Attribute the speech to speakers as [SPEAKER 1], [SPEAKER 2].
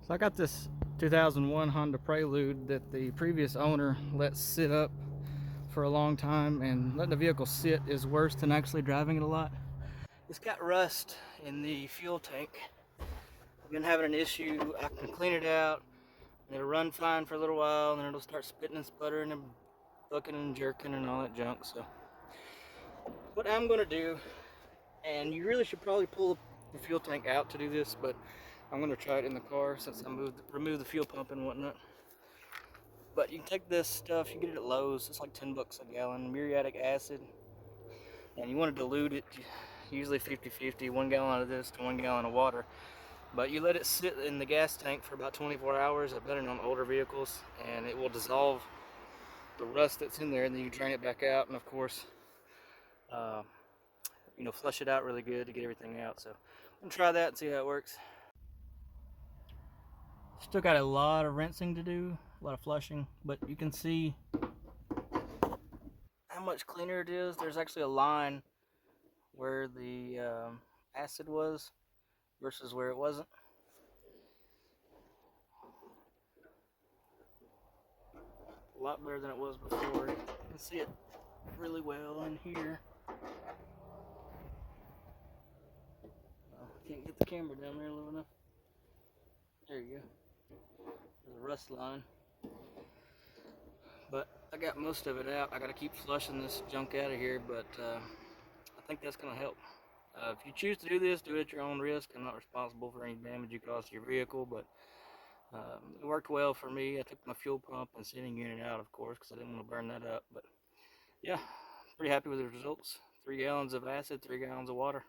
[SPEAKER 1] So I got this 2001 Honda Prelude that the previous owner let sit up for a long time, and letting the vehicle sit is worse than actually driving it a lot. It's got rust in the fuel tank. I've been having an issue. I can clean it out and it'll run fine for a little while, and then it'll start spitting and sputtering and bucking and jerking and all that junk. So what I'm going to do, and you really should probably pull the fuel tank out to do this, but I'm going to try it in the car since I remove the fuel pump and whatnot. But you can take this stuff, you get it at Lowe's, it's like 10 bucks a gallon, muriatic acid, and you want to dilute it, usually 50-50, 1 gallon of this to 1 gallon of water. But you let it sit in the gas tank for about 24 hours, I've done it on older vehicles, and it will dissolve the rust that's in there, and then you drain it back out, and of course, uh, flush it out really good to get everything out. So I'm going to try that and see how it works. Still got a lot of rinsing to do, a lot of flushing, but you can see how much cleaner it is. There's actually a line where the acid was versus where it wasn't. A lot better than it was before. You can see it really well in here. I can't get the camera down there low enough. There you go. There's a rust line. But I got most of it out. I got to keep flushing this junk out of here, but I think that's going to help. If you choose to do this, do it at your own risk. I'm not responsible for any damage you cause to your vehicle, but it worked well for me. I took my fuel pump and sending unit out, of course, because I didn't want to burn that up. But yeah, pretty happy with the results. 3 gallons of acid, 3 gallons of water.